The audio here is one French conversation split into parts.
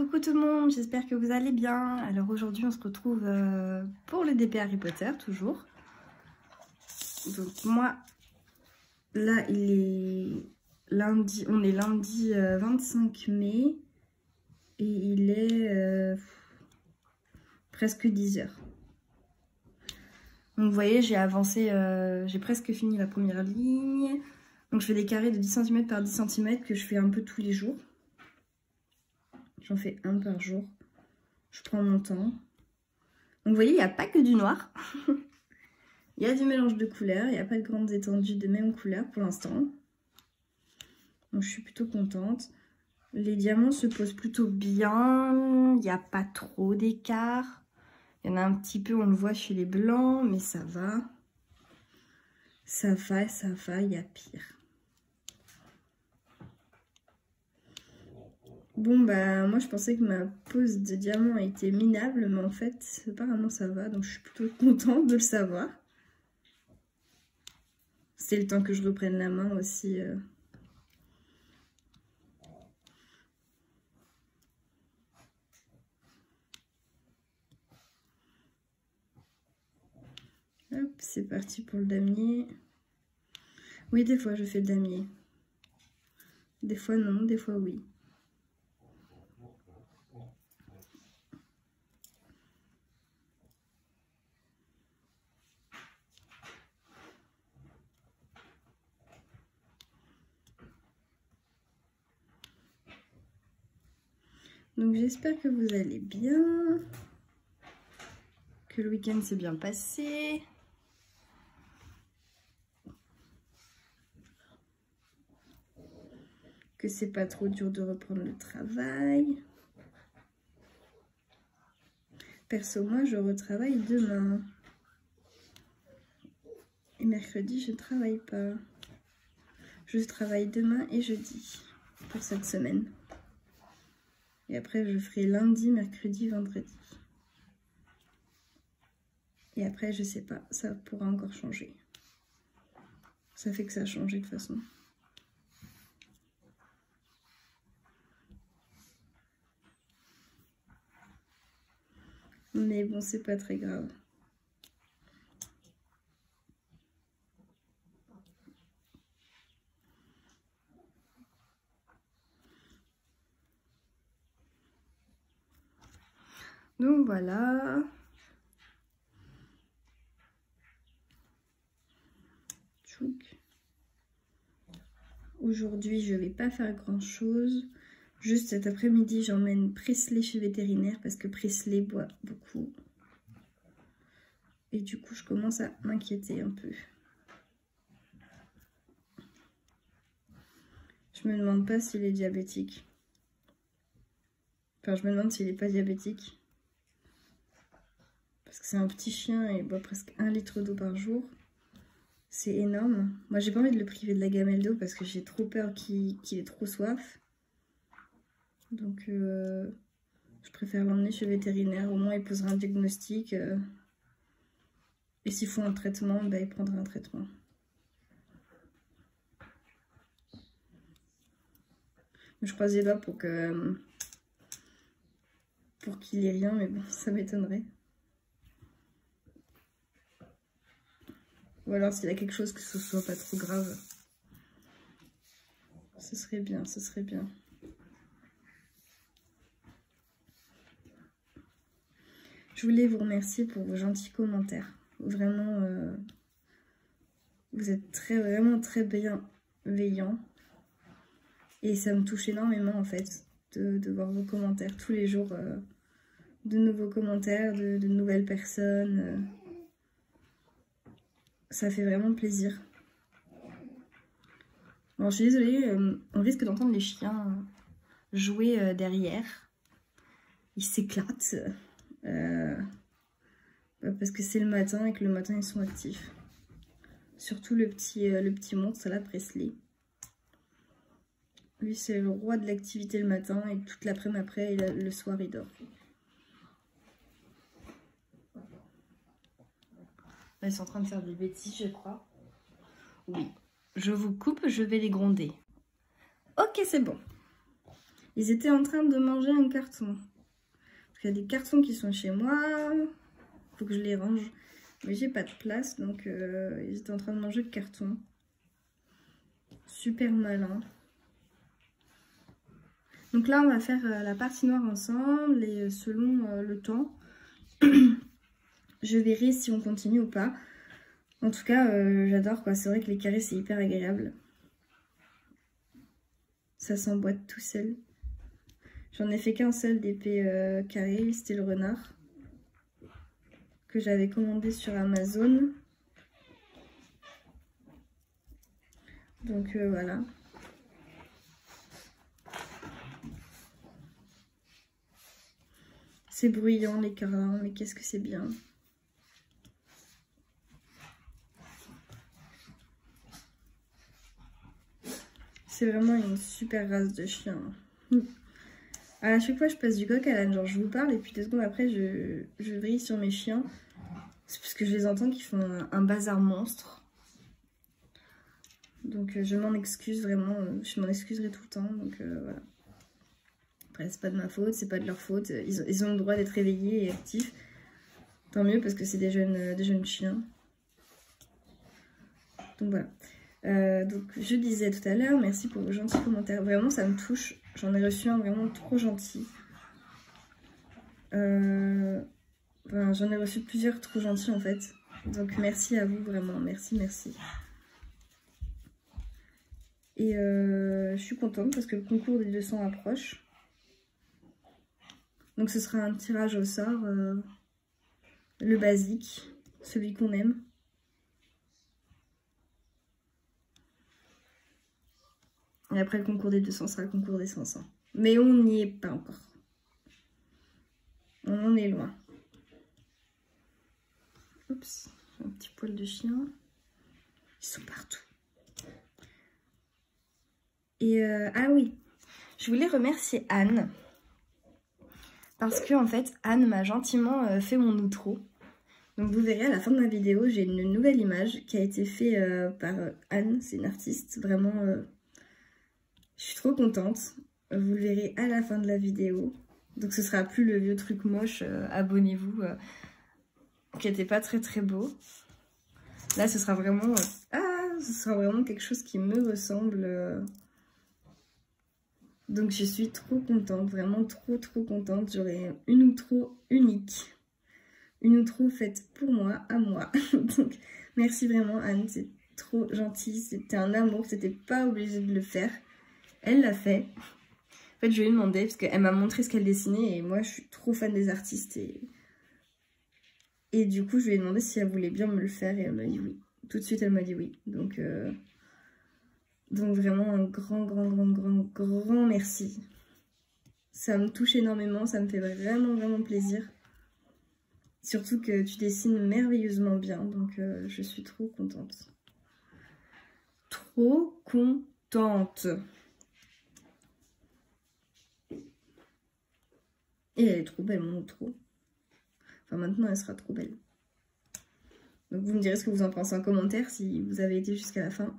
Coucou tout le monde, j'espère que vous allez bien. Alors aujourd'hui on se retrouve pour le DP Harry Potter toujours. Donc moi, là il est lundi, on est lundi 25 mai et il est presque 10 h. Donc vous voyez, j'ai avancé, j'ai presque fini la première ligne. Donc je fais des carrés de 10 cm par 10 cm que je fais un peu tous les jours. J'en fais un par jour. Je prends mon temps. Donc vous voyez, il n'y a pas que du noir. Il y a du mélange de couleurs. Il n'y a pas de grandes étendues de même couleur pour l'instant. Donc je suis plutôt contente. Les diamants se posent plutôt bien. Il n'y a pas trop d'écart. Il y en a un petit peu, on le voit chez les blancs, mais ça va. Ça va, il y a pire. Bon bah moi je pensais que ma pose de diamant était minable, mais en fait apparemment ça va, donc je suis plutôt contente de le savoir. C'est le temps que je reprenne la main aussi. Hop, c'est parti pour le damier. Oui, des fois je fais le damier. Des fois non, des fois oui. Donc j'espère que vous allez bien, que le week-end s'est bien passé. Que c'est pas trop dur de reprendre le travail. Perso, moi je retravaille demain. Et mercredi je ne travaille pas. Je travaille demain et jeudi pour cette semaine. Et après je ferai lundi, mercredi, vendredi. Et après je sais pas, ça pourra encore changer. Ça fait que ça a changé de toute façon. Mais bon, c'est pas très grave. Donc voilà. Aujourd'hui, je vais pas faire grand chose. Juste cet après-midi, j'emmène Presley chez vétérinaire parce que Presley boit beaucoup. Et du coup, je commence à m'inquiéter un peu. Je me demande pas s'il est diabétique. Enfin, je me demande s'il n'est pas diabétique. Parce que c'est un petit chien et il boit presque 1 litre d'eau par jour. C'est énorme. Moi, j'ai pas envie de le priver de la gamelle d'eau parce que j'ai trop peur qu'il ait trop soif. Donc, je préfère l'emmener chez le vétérinaire. Au moins, il posera un diagnostic. Et s'il faut un traitement, bah, il prendra un traitement. Je croise les doigts pour qu'il ait rien, mais bon, ça m'étonnerait. Ou alors s'il a quelque chose, que ce soit pas trop grave. Ce serait bien, ce serait bien. Je voulais vous remercier pour vos gentils commentaires. Vraiment, vous êtes vraiment très bienveillants. Et ça me touche énormément en fait de voir vos commentaires tous les jours. De nouveaux commentaires, de nouvelles personnes. Ça fait vraiment plaisir. Bon, je suis désolée, on risque d'entendre les chiens jouer derrière. Ils s'éclatent. Parce que c'est le matin et que le matin ils sont actifs. Surtout le petit monstre là, Presley. Lui c'est le roi de l'activité le matin et toute l'après-midi après et le soir il dort. Là, ils sont en train de faire des bêtises je crois. Oui, je vous coupe, je vais les gronder. Ok, c'est bon. Ils étaient en train de manger un carton. Il y a des cartons qui sont chez moi. Faut que je les range. Mais j'ai pas de place, donc ils étaient en train de manger le carton. Super malin. Donc là, on va faire la partie noire ensemble et selon le temps, je verrai si on continue ou pas. En tout cas, j'adore quoi. C'est vrai que les carrés, c'est hyper agréable. Ça s'emboîte tout seul. J'en ai fait qu'un seul d'épée carré, c'était le renard. Que j'avais commandé sur Amazon. Donc voilà. C'est bruyant les carlins, mais qu'est-ce que c'est bien. C'est vraiment une super race de chien. À chaque fois je passe du coq à l'âne, genre je vous parle et puis 2 secondes après je vrille sur mes chiens. C'est parce que je les entends qui font un bazar monstre. Donc je m'en excuse vraiment, je m'en excuserai tout le temps, donc voilà. Après c'est pas de ma faute, c'est pas de leur faute, ils ont le droit d'être réveillés et actifs. Tant mieux parce que c'est des jeunes chiens. Donc voilà. Donc je disais tout à l'heure, merci pour vos gentils commentaires, vraiment ça me touche. J'en ai reçu un vraiment trop gentil. Enfin, j'en ai reçu plusieurs trop gentils en fait. Donc merci à vous vraiment, merci. Et je suis contente parce que le concours des 200 approche. Donc ce sera un tirage au sort, le basique, celui qu'on aime. Et après le concours des 200 sera le concours des 500. Mais on n'y est pas encore. On en est loin. Oups, un petit poil de chien. Ils sont partout. Et ah oui, je voulais remercier Anne. Parce que en fait, Anne m'a gentiment fait mon outro. Donc vous verrez à la fin de ma vidéo, j'ai une nouvelle image qui a été faite par Anne. C'est une artiste, vraiment... je suis trop contente. Vous le verrez à la fin de la vidéo. Donc ce sera plus le vieux truc moche, abonnez-vous, qui n'était pas très beau. Là ce sera vraiment... ce sera vraiment quelque chose qui me ressemble. Donc je suis trop contente, vraiment trop contente. J'aurai une outro unique. Une outro faite pour moi, à moi. Donc merci vraiment Anne, c'est trop gentil. C'était un amour, c'était pas obligé de le faire. Elle l'a fait. En fait je lui ai demandé parce qu'elle m'a montré ce qu'elle dessinait et moi je suis trop fan des artistes. Et du coup je lui ai demandé si elle voulait bien me le faire et elle m'a dit oui. Tout de suite elle m'a dit oui. Donc vraiment un grand merci. Ça me touche énormément, ça me fait vraiment plaisir. Surtout que tu dessines merveilleusement bien, donc je suis trop contente. Trop contente. Et elle est trop belle mon outro. Enfin maintenant elle sera trop belle. Donc vous me direz ce que vous en pensez en commentaire si vous avez été jusqu'à la fin.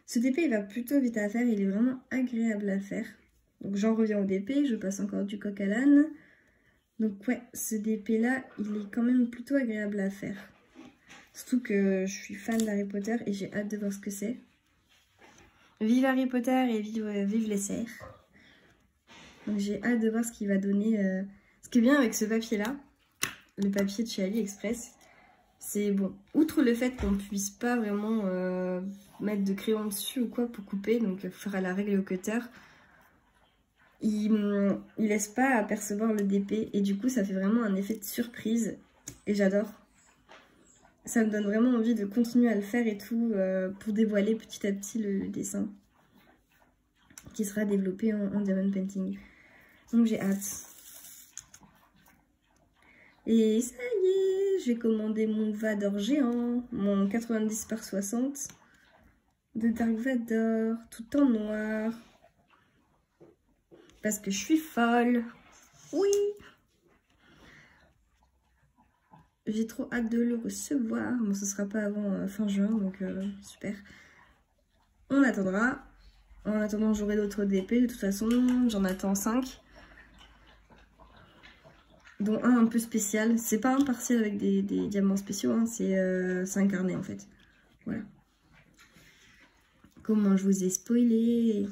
Ce DP il va plutôt vite à faire, il est vraiment agréable à faire. Donc j'en reviens au DP, je passe encore du coq à l'âne. Donc ouais, ce DP là, il est quand même plutôt agréable à faire. Surtout que je suis fan d'Harry Potter et j'ai hâte de voir ce que c'est. Vive Harry Potter et vive les cerfs. Donc j'ai hâte de voir ce qu'il va donner. Ce qui est bien avec ce papier là, le papier de chez AliExpress, c'est bon, outre le fait qu'on ne puisse pas vraiment mettre de crayon dessus ou quoi pour couper, donc il fera la règle au cutter, il laisse pas apercevoir le DP et du coup ça fait vraiment un effet de surprise et j'adore. Ça me donne vraiment envie de continuer à le faire et tout pour dévoiler petit à petit le dessin qui sera développé en diamond painting. Donc j'ai hâte. Et ça y est, j'ai commandé mon Vador géant, mon 90 par 60 de Dark Vador, tout en noir. Parce que je suis folle. Oui. J'ai trop hâte de le recevoir. Bon, ce sera pas avant fin juin, donc super. On attendra. En attendant, j'aurai d'autres DP. De toute façon, j'en attends 5. Dont un peu spécial. C'est pas un partiel avec des diamants spéciaux, hein, c'est un carnet en fait. Voilà. Comment je vous ai spoilé.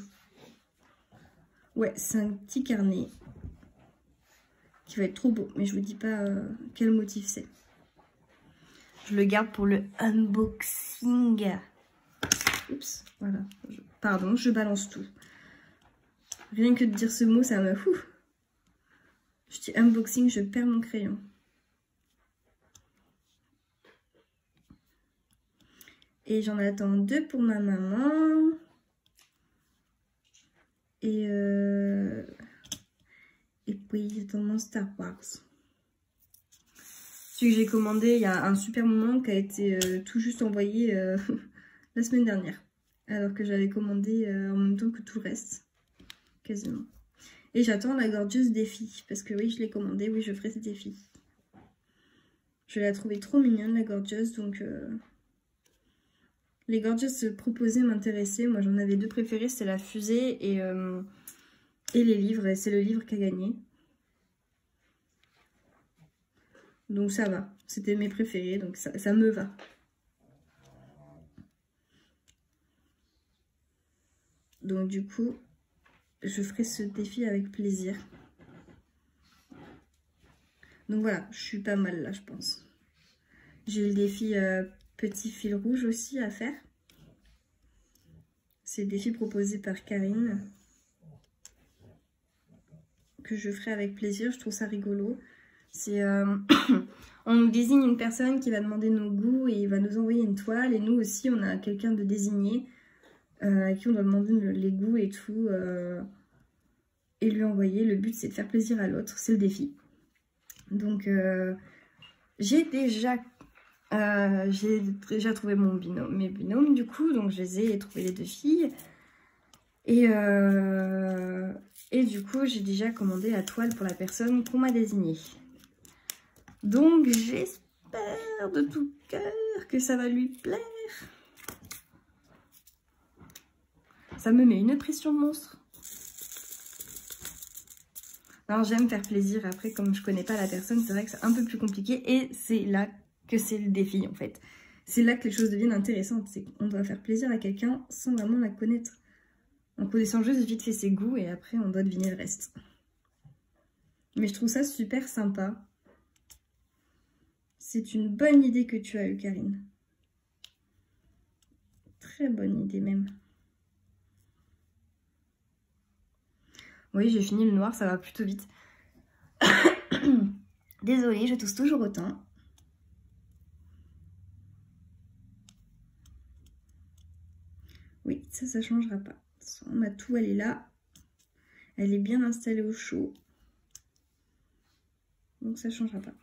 Ouais, c'est un petit carnet qui va être trop beau, mais je vous dis pas quel motif c'est. Je le garde pour le unboxing. Oups, voilà. Pardon, je balance tout. Rien que de dire ce mot, ça me... Je dis unboxing, je perds mon crayon. Et j'en attends 2 pour ma maman. Et puis j'attends mon Star Wars. Celui que j'ai commandé il y a un super moment qui a été tout juste envoyé la semaine dernière. Alors que j'avais commandé en même temps que tout le reste. Quasiment. Et j'attends la Gorgeous défi. Parce que oui, je l'ai commandé. Oui, je ferai ce défi. Je l'ai trouvée trop mignonne, la Gorgeous. Donc, les Gorgeous se proposaient m'intéresser. Moi, j'en avais 2 préférés. C'était la fusée et les livres. Et c'est le livre qui a gagné. Donc, ça va. C'était mes préférés. Donc, ça me va. Donc, du coup... je ferai ce défi avec plaisir. Donc voilà, je suis pas mal là, je pense. J'ai le défi petit fil rouge aussi à faire. C'est le défi proposé par Karine. Que je ferai avec plaisir, je trouve ça rigolo. C'est on nous désigne une personne qui va demander nos goûts et il va nous envoyer une toile. Et nous aussi, on a quelqu'un de désigné à qui on doit demander les goûts et tout. Et lui envoyer. Le but, c'est de faire plaisir à l'autre. C'est le défi. Donc, j'ai déjà trouvé mes binômes, du coup. Donc, je les ai trouvés les 2 filles. Et du coup, j'ai déjà commandé la toile pour la personne qu'on m'a désignée. Donc, j'espère de tout cœur que ça va lui plaire. Ça me met une pression de monstre. Alors j'aime faire plaisir, après comme je connais pas la personne, c'est vrai que c'est un peu plus compliqué et c'est là que c'est le défi en fait. C'est là que les choses deviennent intéressantes, c'est qu'on doit faire plaisir à quelqu'un sans vraiment la connaître. En connaissant juste vite fait ses goûts et après on doit deviner le reste. Mais je trouve ça super sympa. C'est une bonne idée que tu as eue, Karine. Très bonne idée même. Oui, j'ai fini le noir, ça va plutôt vite. Désolée, je tousse toujours autant. Oui, ça changera pas. Ma toile elle est là. Elle est bien installée au chaud. Donc ça changera pas.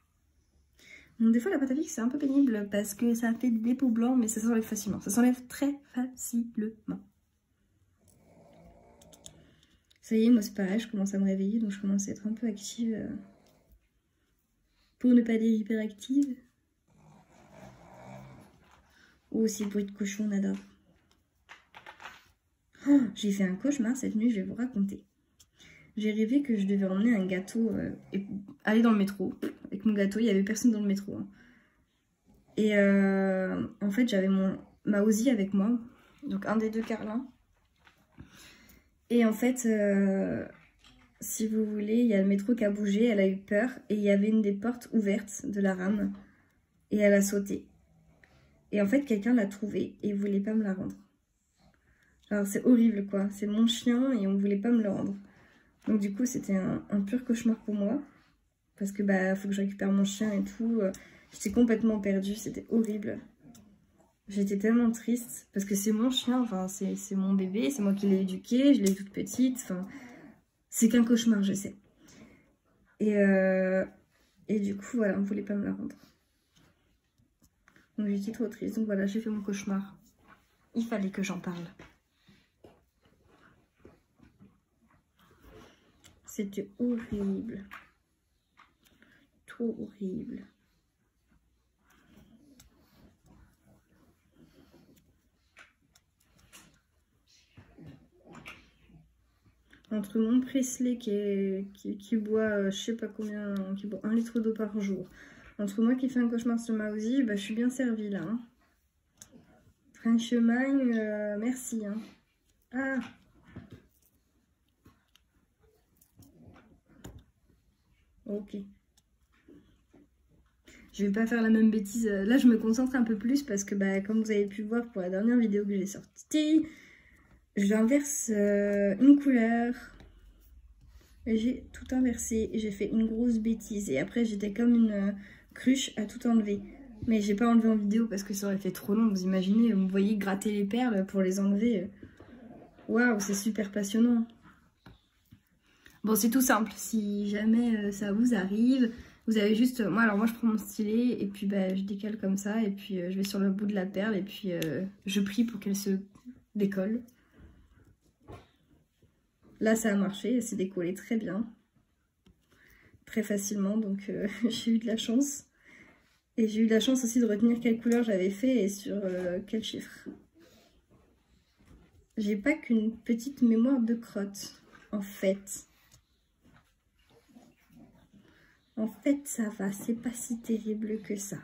Bon, des fois la pâte à fixe c'est un peu pénible parce que ça fait des peaux blancs, mais ça s'enlève facilement. Ça s'enlève très facilement. Ça y est, moi c'est pareil, je commence à me réveiller, donc je commence à être un peu active. Pour ne pas dire hyperactive. Oh, aussi le bruit de cochon, on adore. Oh, j'ai fait un cauchemar cette nuit, je vais vous raconter. J'ai rêvé que je devais emmener un gâteau et aller dans le métro. Avec mon gâteau, il n'y avait personne dans le métro. Hein. Et en fait, j'avais ma Ozzy avec moi. Donc un des 2 Carlin. Et en fait, si vous voulez, il y a le métro qui a bougé, elle a eu peur. Et il y avait une des portes ouvertes de la rame. Et elle a sauté. Et en fait, quelqu'un l'a trouvée et ne voulait pas me la rendre. Alors c'est horrible quoi. C'est mon chien et on ne voulait pas me le rendre. Donc du coup, c'était un pur cauchemar pour moi. Parce que bah, faut que je récupère mon chien et tout. J'étais complètement perdue, c'était horrible. J'étais tellement triste parce que c'est mon chien, enfin c'est mon bébé, c'est moi qui l'ai éduqué, je l'ai toute petite, enfin c'est qu'un cauchemar, je sais. Et du coup, voilà, on ne voulait pas me la rendre. Donc j'étais trop triste, donc voilà, j'ai fait mon cauchemar. Il fallait que j'en parle. C'était horrible. Trop horrible. entre mon Presley qui boit je sais pas combien, qui boit 1 litre d'eau par jour, entre moi qui fais un cauchemar sur Mauzy, bah, je suis bien servie là. Hein. Frenchman, merci. Hein. Ah. Ok. Je vais pas faire la même bêtise. Là, je me concentre un peu plus parce que, bah, comme vous avez pu le voir pour la dernière vidéo que j'ai sortie, j'inverse une couleur. J'ai tout inversé. J'ai fait une grosse bêtise. Et après, j'étais comme une cruche à tout enlever. Mais j'ai pas enlevé en vidéo parce que ça aurait fait trop long. Vous imaginez, vous me voyez gratter les perles pour les enlever. Waouh, c'est super passionnant. Bon, c'est tout simple. Si jamais ça vous arrive... Vous avez juste, moi je prends mon stylet et puis bah, je décale comme ça et puis je vais sur le bout de la perle et puis je prie pour qu'elle se décolle. Là ça a marché, elle s'est décollée très bien, très facilement, donc j'ai eu de la chance. Et j'ai eu de la chance aussi de retenir quelle couleur j'avais fait et sur quel chiffre. J'ai pas qu'une petite mémoire de crotte, en fait. En fait, ça va, c'est pas si terrible que ça.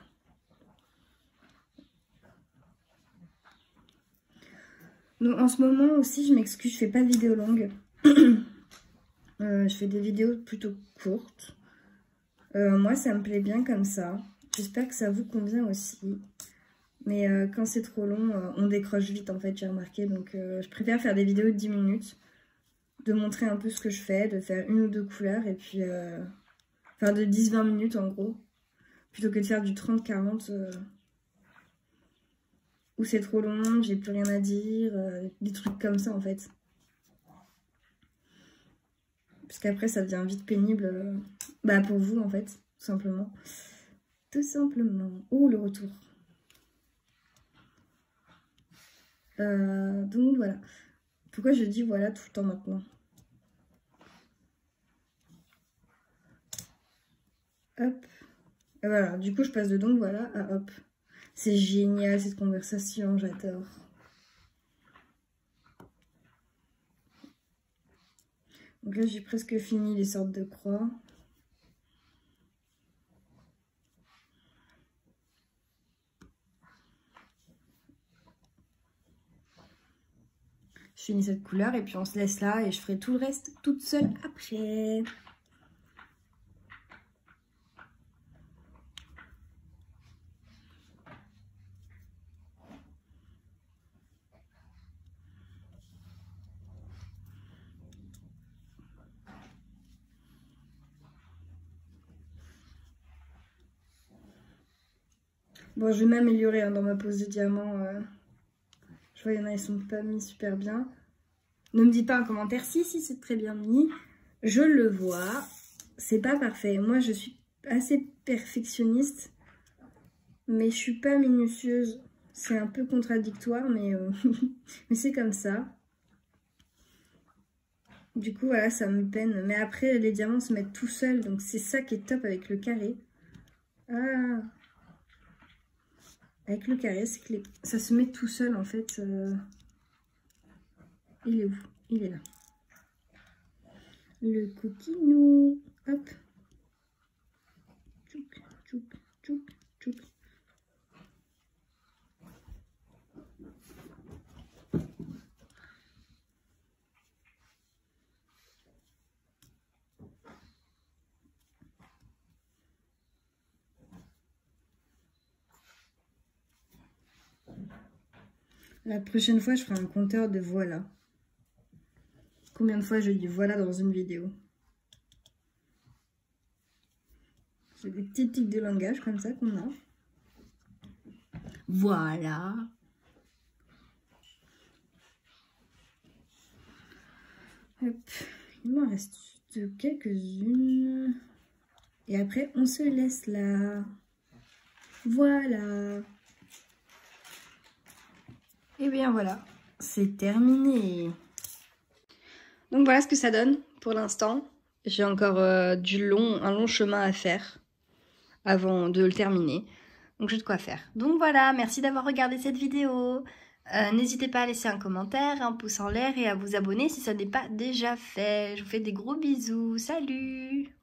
Donc, en ce moment aussi, je m'excuse, je fais pas de vidéos longues. Je fais des vidéos plutôt courtes. Moi, ça me plaît bien comme ça. J'espère que ça vous convient aussi. Mais quand c'est trop long, on décroche vite en fait, j'ai remarqué. Donc, je préfère faire des vidéos de 10 minutes. De montrer un peu ce que je fais, de faire une ou deux couleurs et puis... Enfin, de 10-20 minutes en gros. Plutôt que de faire du 30-40. Où c'est trop long, j'ai plus rien à dire. Des trucs comme ça en fait. Parce qu'après ça devient vite pénible. Bah pour vous en fait, tout simplement. Tout simplement. Oh le retour. Donc voilà. Pourquoi je dis voilà tout le temps maintenant? Hop. Et voilà, du coup je passe de donc voilà à hop. C'est génial cette conversation, j'adore. Donc là j'ai presque fini les sortes de croix. Je finis cette couleur et puis on se laisse là et je ferai tout le reste toute seule après. Bon, je vais m'améliorer hein, dans ma pose de diamant. Je vois, il y en a, ils sont pas mis super bien. Ne me dites pas en commentaire si c'est très bien mis. Je le vois. C'est pas parfait. Moi, je suis assez perfectionniste. Mais je suis pas minutieuse. C'est un peu contradictoire, mais, mais c'est comme ça. Du coup, voilà, ça me peine. Mais après, les diamants se mettent tout seuls. Donc, c'est ça qui est top avec le carré. Ah! Avec le carré, c'est que ça se met tout seul, en fait. Il est où? Il est là. Le coquinou. Hop. Tchouk, tchouk, tchouk, tchouk. La prochaine fois, je ferai un compteur de voilà. Combien de fois je dis voilà dans une vidéo? C'est des petits tics de langage comme ça qu'on a. Voilà. Hop. Il m'en reste quelques-unes. Et après, on se laisse là. Voilà. Et bien voilà, c'est terminé. Donc voilà ce que ça donne pour l'instant. J'ai encore un long chemin à faire avant de le terminer. Donc j'ai de quoi faire. Donc voilà, merci d'avoir regardé cette vidéo. N'hésitez pas à laisser un commentaire, un pouce en l'air et à vous abonner si ça n'est pas déjà fait. Je vous fais des gros bisous. Salut!